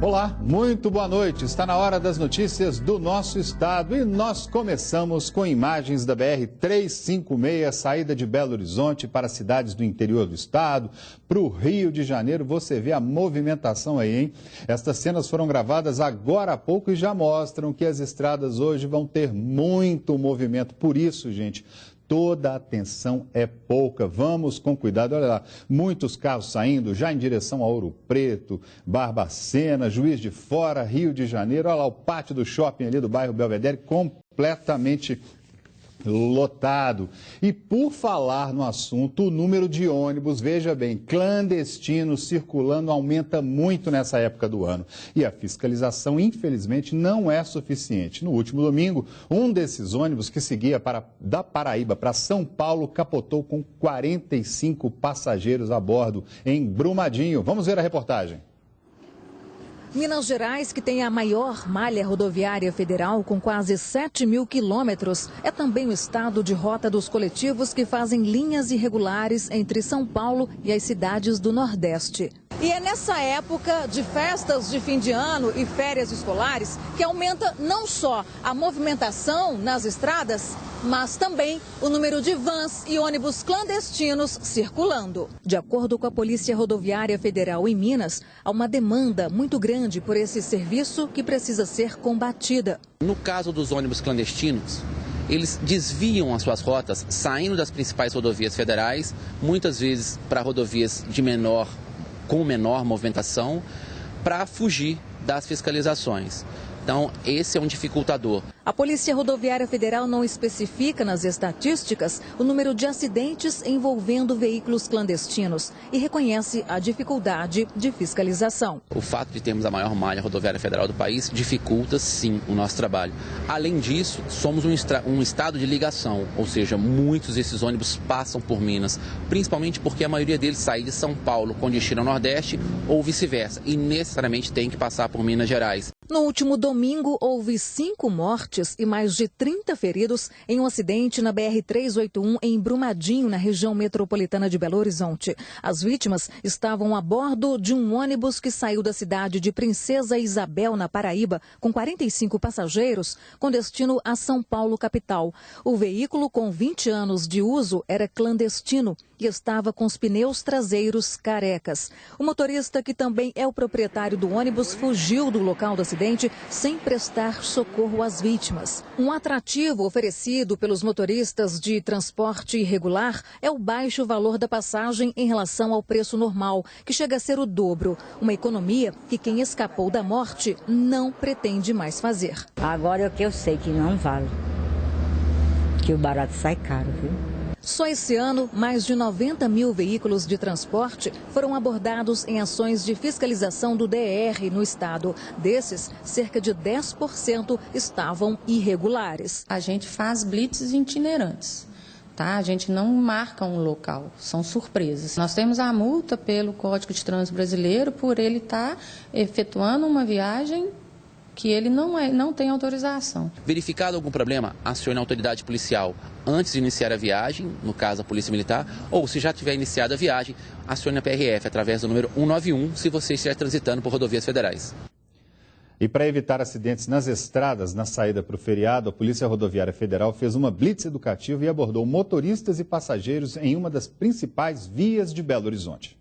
Olá, muito boa noite. Está na hora das notícias do nosso estado e nós começamos com imagens da BR-356, saída de Belo Horizonte para cidades do interior do estado, para o Rio de Janeiro. Você vê a movimentação aí, hein? Estas cenas foram gravadas agora há pouco e já mostram que as estradas hoje vão ter muito movimento. Por isso, gente, toda a atenção é pouca. Vamos com cuidado. Olha lá, muitos carros saindo já em direção a Ouro Preto, Barbacena, Juiz de Fora, Rio de Janeiro. Olha lá o pátio do shopping ali do bairro Belvedere completamente lotado. E por falar no assunto, o número de ônibus, veja bem, clandestinos circulando aumenta muito nessa época do ano. E a fiscalização, infelizmente, não é suficiente. No último domingo, um desses ônibus que seguia da Paraíba para São Paulo capotou com 45 passageiros a bordo em Brumadinho. Vamos ver a reportagem. Minas Gerais, que tem a maior malha rodoviária federal, com quase 7 mil quilômetros, é também o estado de rota dos coletivos que fazem linhas irregulares entre São Paulo e as cidades do Nordeste. E é nessa época de festas de fim de ano e férias escolares que aumenta não só a movimentação nas estradas, mas também o número de vans e ônibus clandestinos circulando. De acordo com a Polícia Rodoviária Federal em Minas, há uma demanda muito grande por esse serviço que precisa ser combatida. No caso dos ônibus clandestinos, eles desviam as suas rotas saindo das principais rodovias federais, muitas vezes para rodovias com menor movimentação, para fugir das fiscalizações. Então, esse é um dificultador. A Polícia Rodoviária Federal não especifica nas estatísticas o número de acidentes envolvendo veículos clandestinos e reconhece a dificuldade de fiscalização. O fato de termos a maior malha rodoviária federal do país dificulta, sim, o nosso trabalho. Além disso, somos um estado de ligação, ou seja, muitos desses ônibus passam por Minas, principalmente porque a maioria deles sai de São Paulo com destino ao Nordeste ou vice-versa, e necessariamente tem que passar por Minas Gerais. No último domingo, houve 5 mortes e mais de 30 feridos em um acidente na BR-381 em Brumadinho, na região metropolitana de Belo Horizonte. As vítimas estavam a bordo de um ônibus que saiu da cidade de Princesa Isabel, na Paraíba, com 45 passageiros, com destino a São Paulo, capital. O veículo, com 20 anos de uso, era clandestino e estava com os pneus traseiros carecas. O motorista, que também é o proprietário do ônibus, fugiu do local do acidente sem prestar socorro às vítimas. Um atrativo oferecido pelos motoristas de transporte irregular é o baixo valor da passagem em relação ao preço normal, que chega a ser o dobro. Uma economia que quem escapou da morte não pretende mais fazer. Agora é o que eu sei que não vale, que o barato sai caro, viu? Só esse ano, mais de 90 mil veículos de transporte foram abordados em ações de fiscalização do DR no estado. Desses, cerca de 10% estavam irregulares. A gente faz blitzes itinerantes, tá? A gente não marca um local, são surpresas. Nós temos a multa pelo Código de Trânsito Brasileiro por ele estar efetuando uma viagem que ele não tem autorização. Verificado algum problema, acione a autoridade policial antes de iniciar a viagem, no caso a Polícia Militar, ou se já tiver iniciado a viagem, acione a PRF através do número 191, se você estiver transitando por rodovias federais. E para evitar acidentes nas estradas, na saída para o feriado, a Polícia Rodoviária Federal fez uma blitz educativa e abordou motoristas e passageiros em uma das principais vias de Belo Horizonte.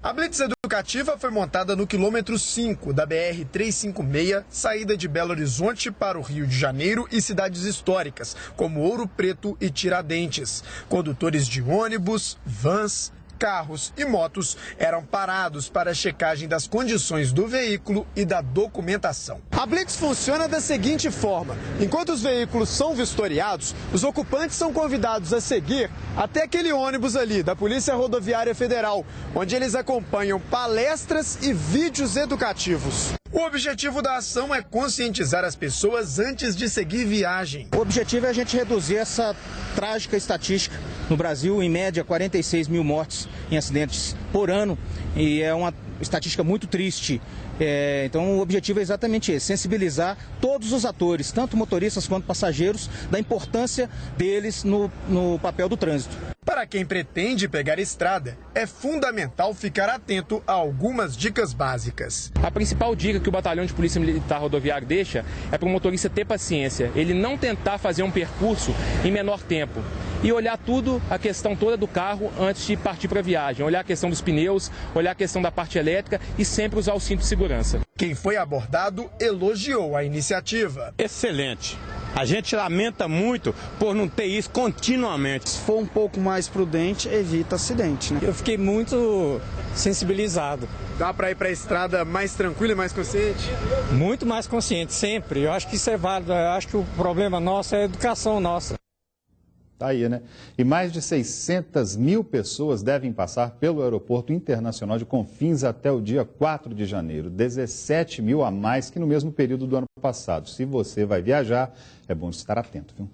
A blitz educativa foi montada no quilômetro 5 da BR-356, saída de Belo Horizonte para o Rio de Janeiro e cidades históricas, como Ouro Preto e Tiradentes. Condutores de ônibus, vans, carros e motos eram parados para a checagem das condições do veículo e da documentação. A blitz funciona da seguinte forma: enquanto os veículos são vistoriados, os ocupantes são convidados a seguir até aquele ônibus ali da Polícia Rodoviária Federal, onde eles acompanham palestras e vídeos educativos. O objetivo da ação é conscientizar as pessoas antes de seguir viagem. O objetivo é a gente reduzir essa trágica estatística No Brasil, em média, 46 mil mortes em acidentes por ano, e é uma estatística muito triste. Então o objetivo é exatamente esse, sensibilizar todos os atores, tanto motoristas quanto passageiros, da importância deles no papel do trânsito. Para quem pretende pegar estrada, é fundamental ficar atento a algumas dicas básicas. A principal dica que o Batalhão de Polícia Militar Rodoviária deixa é para o motorista ter paciência, ele não tentar fazer um percurso em menor tempo. E olhar tudo, a questão toda do carro antes de partir para a viagem. Olhar a questão dos pneus, olhar a questão da parte elétrica e sempre usar o cinto de segurança. Quem foi abordado elogiou a iniciativa. Excelente. A gente lamenta muito por não ter isso continuamente. Se for um pouco mais prudente, evita acidente, né? Eu fiquei muito sensibilizado. Dá para ir para a estrada mais tranquilo e mais consciente? Muito mais consciente, sempre. Eu acho que isso é válido. Eu acho que o problema nosso é a educação nossa. Tá aí, né? E mais de 600 mil pessoas devem passar pelo Aeroporto Internacional de Confins até o dia 4 de janeiro. 17 mil a mais que no mesmo período do ano passado. Se você vai viajar, é bom estar atento, viu?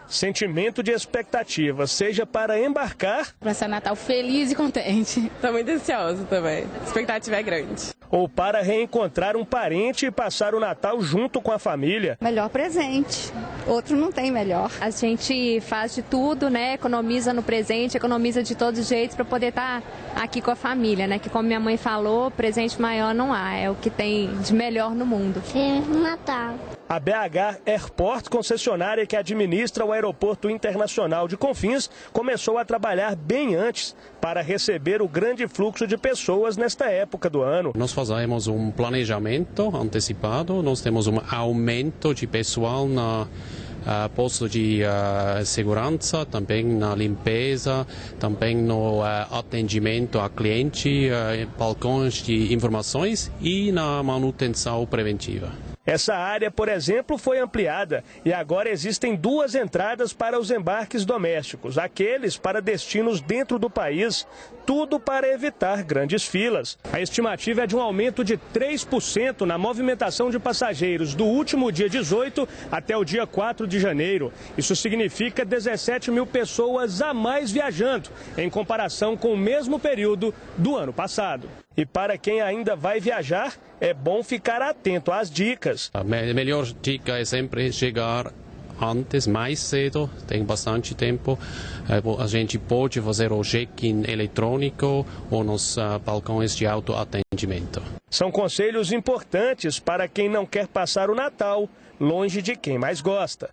Sentimento de expectativa, seja para embarcar... Para ser Natal feliz e contente. Estou muito ansioso também. A expectativa é grande. Ou para reencontrar um parente e passar o Natal junto com a família. Melhor presente. Outro não tem melhor. A gente faz de tudo, né? Economiza no presente, economiza de todos os jeitos para poder estar aqui com a família, né? Que como minha mãe falou, presente maior não há. É o que tem de melhor no mundo. Feliz Natal. A BH Airport, concessionária que administra o Aeroporto Internacional de Confins, começou a trabalhar bem antes para receber o grande fluxo de pessoas nesta época do ano. Nós fazemos um planejamento antecipado, nós temos um aumento de pessoal na posto de segurança, também na limpeza, também no atendimento a cliente, balcões de informações e na manutenção preventiva. Essa área, por exemplo, foi ampliada e agora existem 2 entradas para os embarques domésticos, aqueles para destinos dentro do país, tudo para evitar grandes filas. A estimativa é de um aumento de 3% na movimentação de passageiros do último dia 18 até o dia 4 de janeiro. Isso significa 17 mil pessoas a mais viajando, em comparação com o mesmo período do ano passado. E para quem ainda vai viajar, é bom ficar atento às dicas. A melhor dica é sempre chegar antes, mais cedo, tem bastante tempo. A gente pode fazer o check-in eletrônico ou nos balcões de autoatendimento. São conselhos importantes para quem não quer passar o Natal longe de quem mais gosta.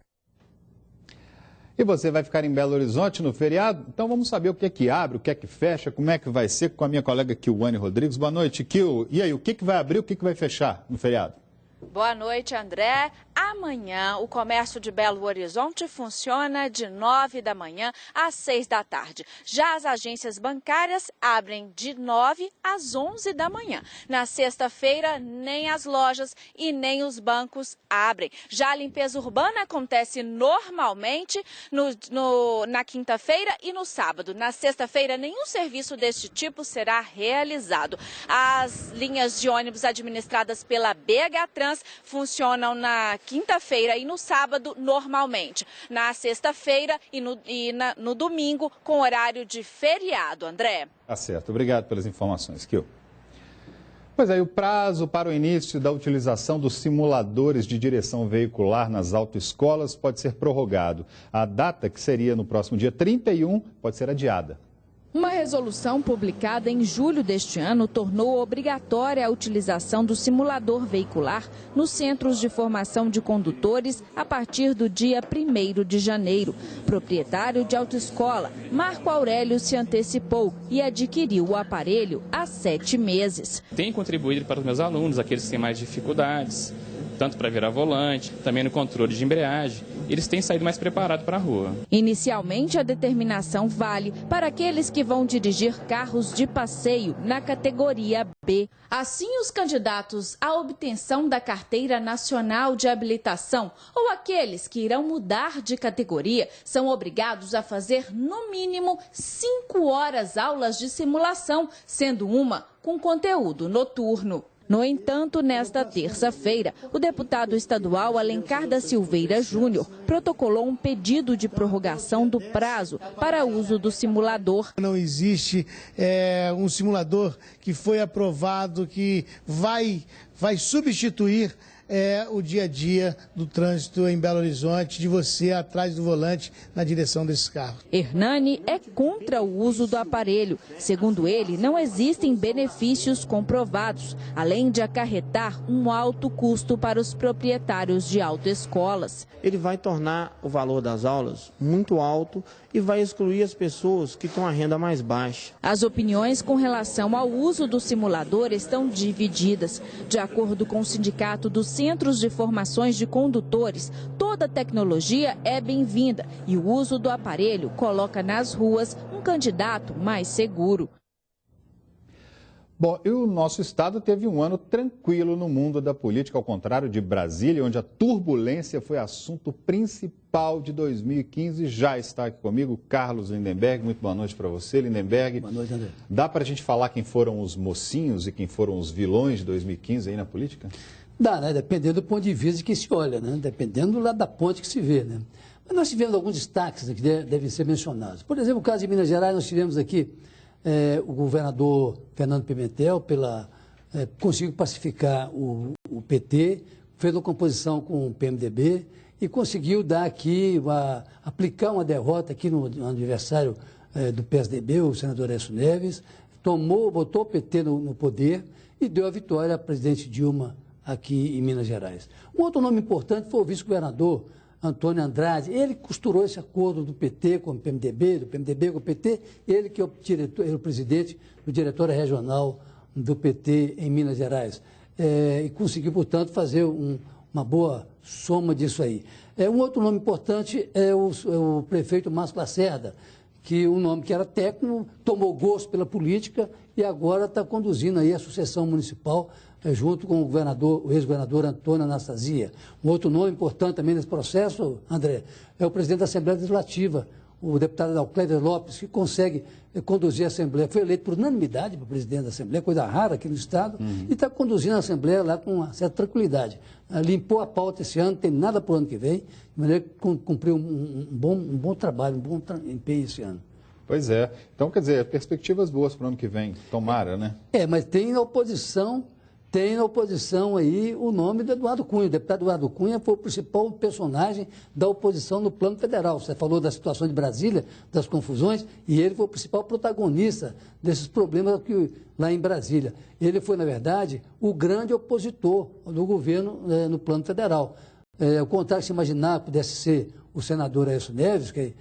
E você vai ficar em Belo Horizonte no feriado? Então vamos saber o que é que abre, o que é que fecha, como é que vai ser com a minha colega Kilwane Rodrigues. Boa noite, Kil. E aí, o que vai abrir, o que vai fechar no feriado? Boa noite, André. Amanhã, o comércio de Belo Horizonte funciona de 9 da manhã às 6 da tarde. Já as agências bancárias abrem de 9 às 11 da manhã. Na sexta-feira, nem as lojas e nem os bancos abrem. Já a limpeza urbana acontece normalmente na quinta-feira e no sábado. Na sexta-feira, nenhum serviço deste tipo será realizado. As linhas de ônibus administradas pela BH Trans funcionam na quinta-feira e no sábado normalmente. Na sexta-feira e no domingo com horário de feriado, André. Tá certo. Obrigado pelas informações, Kil. Pois aí, o prazo para o início da utilização dos simuladores de direção veicular nas autoescolas pode ser prorrogado. A data, que seria no próximo dia 31, pode ser adiada. Uma resolução publicada em julho deste ano tornou obrigatória a utilização do simulador veicular nos centros de formação de condutores a partir do dia 1º de janeiro. Proprietário de autoescola, Marco Aurélio se antecipou e adquiriu o aparelho há 7 meses. Tem contribuído para os meus alunos, aqueles que têm mais dificuldades, tanto para virar volante, também no controle de embreagem. Eles têm saído mais preparados para a rua. Inicialmente, a determinação vale para aqueles que vão dirigir carros de passeio na categoria B. Assim, os candidatos à obtenção da Carteira Nacional de Habilitação ou aqueles que irão mudar de categoria são obrigados a fazer, no mínimo, 5 horas aulas de simulação, sendo uma com conteúdo noturno. No entanto, nesta terça-feira, o deputado estadual Alencar da Silveira Júnior protocolou um pedido de prorrogação do prazo para uso do simulador. Não existe um simulador que foi aprovado que vai substituir o dia a dia do trânsito em Belo Horizonte, de você atrás do volante na direção desses carros. Hernani é contra o uso do aparelho. Segundo ele, não existem benefícios comprovados, além de acarretar um alto custo para os proprietários de autoescolas. Ele vai tornar o valor das aulas muito alto e vai excluir as pessoas que têm a renda mais baixa. As opiniões com relação ao uso do simulador estão divididas. De acordo com o Sindicato dos Centros de Formações de Condutores, toda tecnologia é bem-vinda e o uso do aparelho coloca nas ruas um candidato mais seguro. Bom, e o nosso estado teve um ano tranquilo no mundo da política, ao contrário de Brasília, onde a turbulência foi assunto principal de 2015. Já está aqui comigo Carlos Lindenberg. Muito boa noite para você, Lindenberg. Boa noite, André. Dá para a gente falar quem foram os mocinhos e quem foram os vilões de 2015 aí na política? Dá, né? Dependendo do ponto de vista de que se olha, né? Dependendo do lado da ponte que se vê, né? Mas nós tivemos alguns destaques que devem ser mencionados. Por exemplo, o caso de Minas Gerais, nós tivemos aqui o governador Fernando Pimentel conseguiu pacificar o PT, fez uma composição com o PMDB e conseguiu dar aqui, aplicar uma derrota aqui no adversário do PSDB, o senador Aécio Neves, botou o PT no poder e deu a vitória à presidente Dilma aqui em Minas Gerais. Um outro nome importante foi o vice-governador Antônio Andrade. Ele costurou esse acordo do PT com o PMDB, do PMDB com o PT, ele que é o presidente do Diretório Regional do PT em Minas Gerais. E conseguiu, portanto, fazer uma boa soma disso aí. Um outro nome importante é o prefeito Márcio Lacerda, que um nome que era técnico, tomou gosto pela política e agora está conduzindo aí a sucessão municipal junto com o ex-governador Antônio Anastasia. Um outro nome importante também nesse processo, André, é o presidente da Assembleia Legislativa, o deputado Alclédio Lopes, que consegue conduzir a Assembleia. Foi eleito por unanimidade para o presidente da Assembleia, coisa rara aqui no Estado, e está conduzindo a Assembleia lá com uma certa tranquilidade. Limpou a pauta esse ano, não tem nada para o ano que vem, de maneira que cumpriu um bom trabalho, um bom empenho esse ano. Pois é. Então, quer dizer, perspectivas boas para o ano que vem, tomara, né? Mas tem na oposição aí o nome do Eduardo Cunha. O deputado Eduardo Cunha foi o principal personagem da oposição no plano federal. Você falou da situação de Brasília, das confusões, e ele foi o principal protagonista desses problemas aqui, lá em Brasília. Ele foi, na verdade, o grande opositor do governo no plano federal. Ao contrário, se imaginar que pudesse ser o senador Aécio Neves, que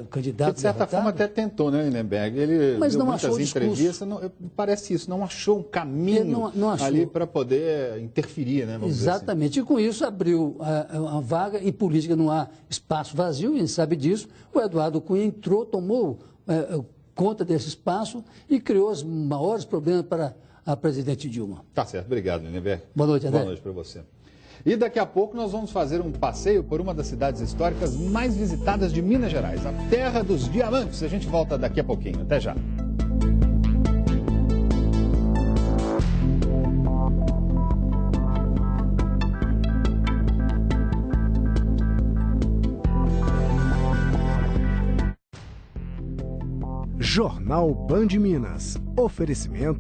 o candidato... Que, de certa forma, até tentou, né, Lindenberg? Ele mas deu não muitas achou entrevistas, parece isso, não achou um caminho ali para poder interferir, né? Exatamente, e com isso abriu a vaga. Em política não há espaço vazio, a gente sabe disso. O Eduardo Cunha entrou, tomou conta desse espaço e criou os maiores problemas para a presidente Dilma. Tá certo, obrigado, Lindenberg. Boa noite, André. Boa noite para você. E daqui a pouco nós vamos fazer um passeio por uma das cidades históricas mais visitadas de Minas Gerais, a Terra dos Diamantes. A gente volta daqui a pouquinho. Até já. Jornal Band Minas. Oferecimento